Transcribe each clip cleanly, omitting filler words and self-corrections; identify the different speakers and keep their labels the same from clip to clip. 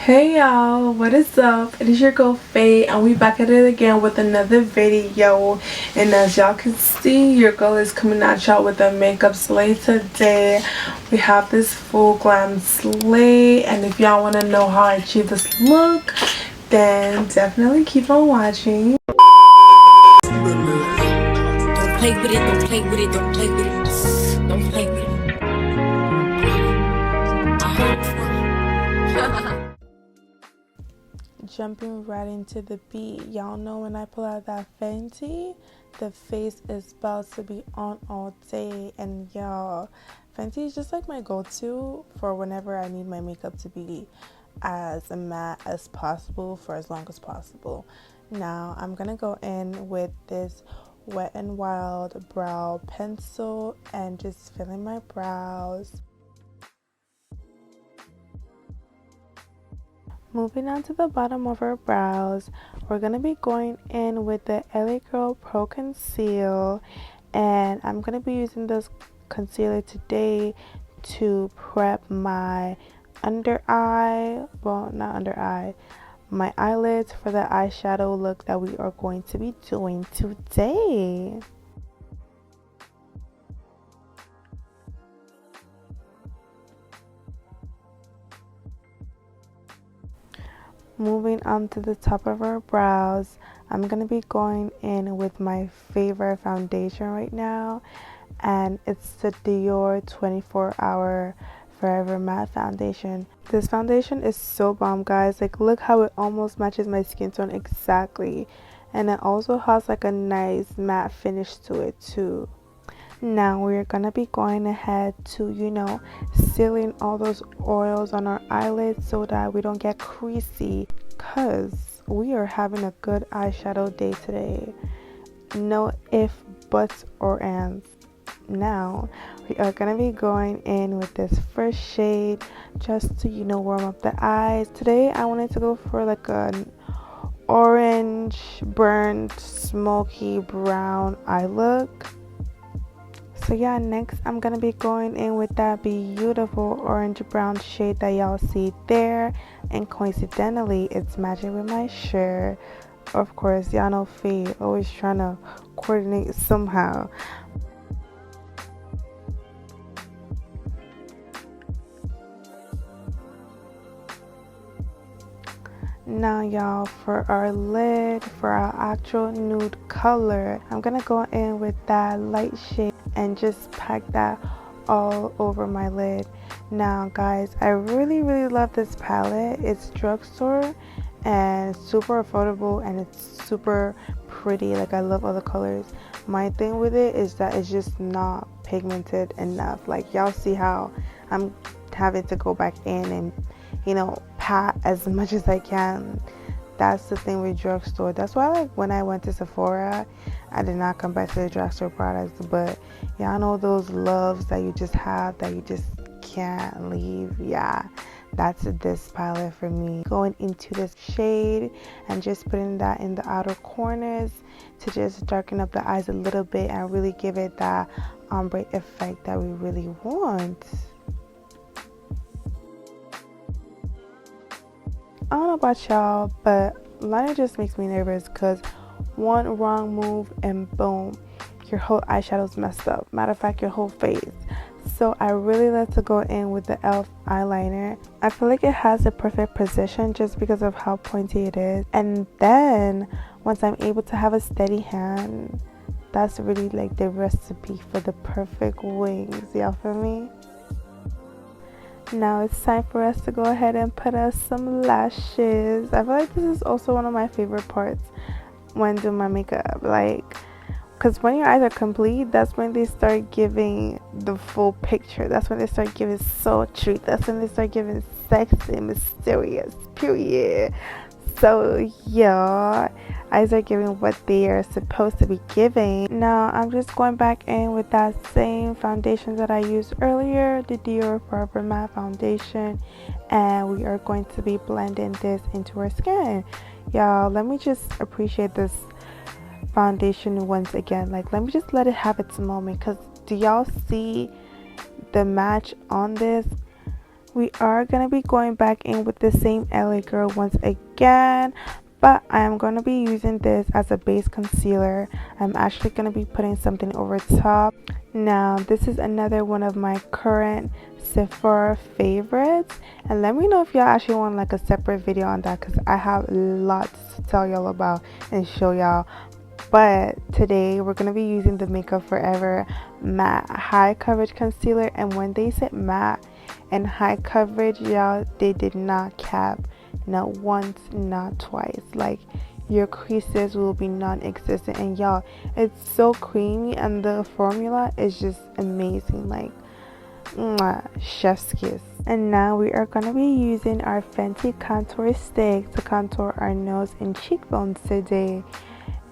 Speaker 1: Hey y'all, what is up? It is your girl Faye and we back at it again with another video. And as y'all can see, your girl is coming at y'all with a makeup slay today. We have this full glam slay, and if y'all want to know how I achieve this look, then definitely keep on watching.
Speaker 2: Don't play with it, don't play with it, don't play with it, don't play with it.
Speaker 1: Jumping right into the beat, y'all know when I pull out that Fenty, the face is about to be on all day. And y'all, Fenty is just like my go-to for whenever I need my makeup to be as matte as possible for as long as possible. Now I'm gonna go in with this Wet n Wild brow pencil and just fill in my brows. Moving on to the bottom of our brows, we're going to be going in with the LA Girl Pro Conceal, and I'm going to be using this concealer today to prep my under eye, well not under eye, my eyelids for the eyeshadow look that we are going to be doing today. Moving on to the top of our brows, I'm going to be going in with my favorite foundation right now, and it's the Dior 24-Hour Forever Matte Foundation. This foundation is so bomb, guys. Like, look how it almost matches my skin tone exactly, and it also has like a nice matte finish to it too. Now we're gonna be going ahead to, sealing all those oils on our eyelids so that we don't get creasy, cause we are having a good eyeshadow day today. No if, buts, or ands. Now we are gonna be going in with this first shade just to warm up the eyes. Today I wanted to go for like an orange burnt smoky brown eye look. So yeah, next I'm gonna be going in with that beautiful orange brown shade that y'all see there, and coincidentally it's matching with my shirt. Of course, y'all know Faye always trying to coordinate somehow. Now y'all, for our lid, for our actual nude color, I'm gonna go in with that light shade and just pack that all over my lid. Now guys, I really love this palette. It's drugstore and super affordable, and it's super pretty. Like, I love all the colors. My thing with it is that it's just not pigmented enough. Like, y'all see how I'm having to go back in and pat as much as I can. That's the thing with drugstore. That's why, like, when I went to Sephora, I did not come back to the drugstore products. But y'all know those loves that you just have that you just can't leave. Yeah, that's this palette for me. Going into this shade and just putting that in the outer corners to just darken up the eyes a little bit and really give it that ombre effect that we really want. I don't know about y'all, but liner just makes me nervous because one wrong move and boom, your whole eyeshadow's messed up. Matter of fact, your whole face. So I really like to go in with the E.L.F. eyeliner. I feel like it has the perfect position just because of how pointy it is. And then once I'm able to have a steady hand, that's really like the recipe for the perfect wings. Y'all feel me? Now it's time for us to go ahead and put us some lashes. I feel like this is also one of my favorite parts when doing my makeup. Like, because when your eyes are complete, that's when they start giving the full picture. That's when they start giving soul truth. That's when they start giving sexy, mysterious, period. So yeah, eyes are giving what they are supposed to be giving. Now I'm just going back in with that same foundation that I used earlier, the Dior Forever Matte Foundation, and we are going to be blending this into our skin. Y'all, let me just appreciate this foundation once again. Like, let me just let it have its moment, because do y'all see the match on this? We are going to be going back in with the same LA Girl once again, but I am going to be using this as a base concealer. I'm actually going to be putting something over top. Now, this is another one of my current Sephora favorites, and let me know if y'all actually want like a separate video on that, because I have lots to tell y'all about and show y'all. But today we're going to be using the Makeup Forever matte high coverage concealer, and when they said matte and high coverage, y'all, they did not cap, not once, not twice. Like, your creases will be non-existent, and y'all, it's so creamy and the formula is just amazing. Like, mwah, chef's kiss. And now we are going to be using our Fenty contour stick to contour our nose and cheekbones today.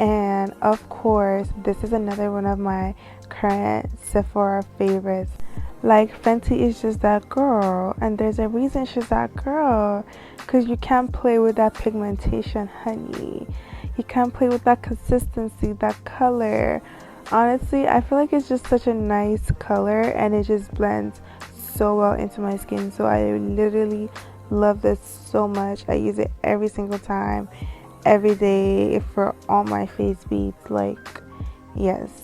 Speaker 1: And of course, this is another one of my current Sephora favorites. Like, Fenty is just that girl, and there's a reason she's that girl, because you can't play with that pigmentation, honey. You can't play with that consistency, that color. Honestly, I feel like it's just such a nice color, and it just blends so well into my skin. So I literally love this so much. I use it every single time, every day, for all my face beads. Like, yes.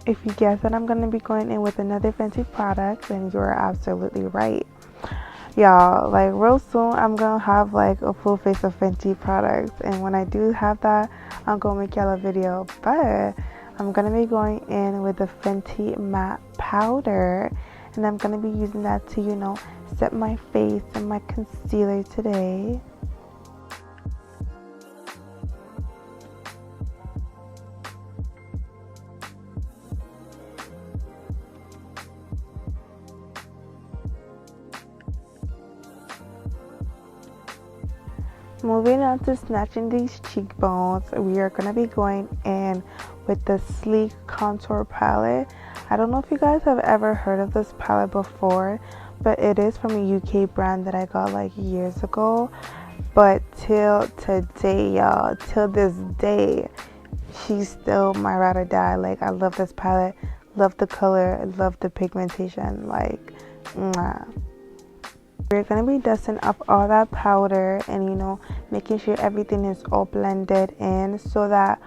Speaker 1: If you guess that I'm going to be going in with another Fenty product, then you're absolutely right. Y'all, like, real soon I'm going to have like a full face of Fenty products, and when I do have that, I'm going to make y'all a video. But I'm going to be going in with the Fenty matte powder, and I'm going to be using that to, you know, set my face and my concealer today. Moving on to snatching these cheekbones, we are going to be going in with the Sleek Contour Palette. I don't know if you guys have ever heard of this palette before, but it is from a UK brand that I got like years ago. But till today, y'all, till this day, she's still my ride or die. Like, I love this palette, love the color, love the pigmentation, like, mwah. We're going to be dusting up all that powder and, you know, making sure everything is all blended in so that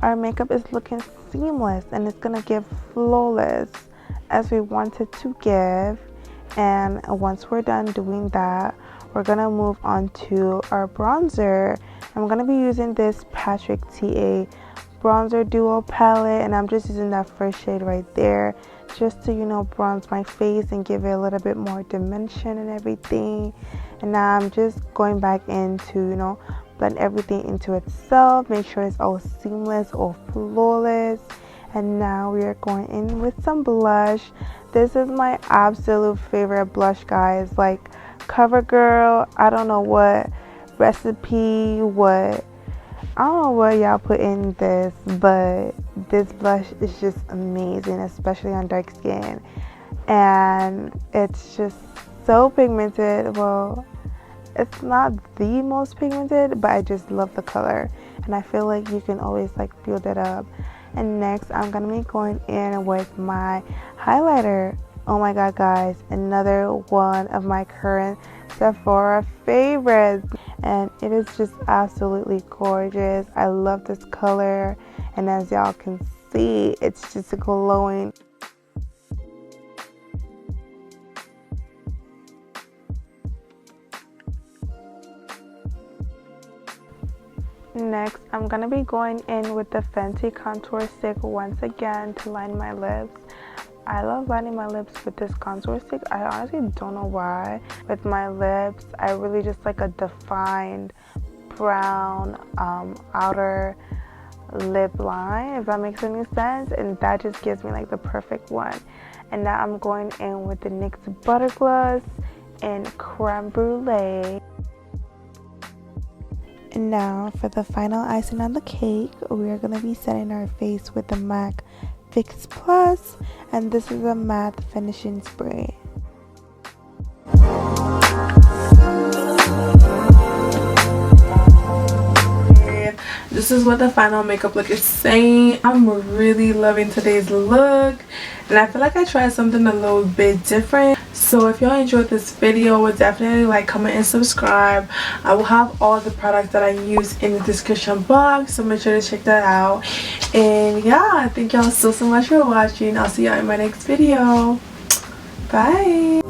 Speaker 1: our makeup is looking seamless and it's going to give flawless as we want it to give. And once we're done doing that, we're going to move on to our bronzer. I'm going to be using this Patrick TA bronzer duo palette, and I'm just using that first shade right there just to, you know, bronze my face and give it a little bit more dimension and everything. And now I'm just going back in to, you know, blend everything into itself, make sure it's all seamless, all flawless. And now we are going in with some blush. This is my absolute favorite blush, guys. Like, CoverGirl, I don't know what recipe, I don't know what y'all put in this, but this blush is just amazing, especially on dark skin. And it's just so pigmented. Well, it's not the most pigmented, but I just love the color. And I feel like you can always like build it up. And next, I'm going to be going in with my highlighter. Oh my god, guys, another one of my current Sephora favorites, and it is just absolutely gorgeous. I love this color, and as y'all can see, it's just glowing. Next, I'm gonna be going in with the Fenty contour stick once again to line my lips. I love lining my lips with this contour stick. I honestly don't know why. With my lips, I really just like a defined brown outer lip line, if that makes any sense, and that just gives me like the perfect one. And now I'm going in with the NYX Butter Gloss in Creme Brulee. And now for the final icing on the cake, we are going to be setting our face with the MAC FIX+, and this is a matte finishing spray. This is what the final makeup look is saying. I'm really loving today's look, and I feel like I tried something a little bit different. So if y'all enjoyed this video, would definitely like, comment, and subscribe. I will have all the products that I use in the description box, so make sure to check that out. And yeah, thank y'all so much for watching. I'll see y'all in my next video. Bye.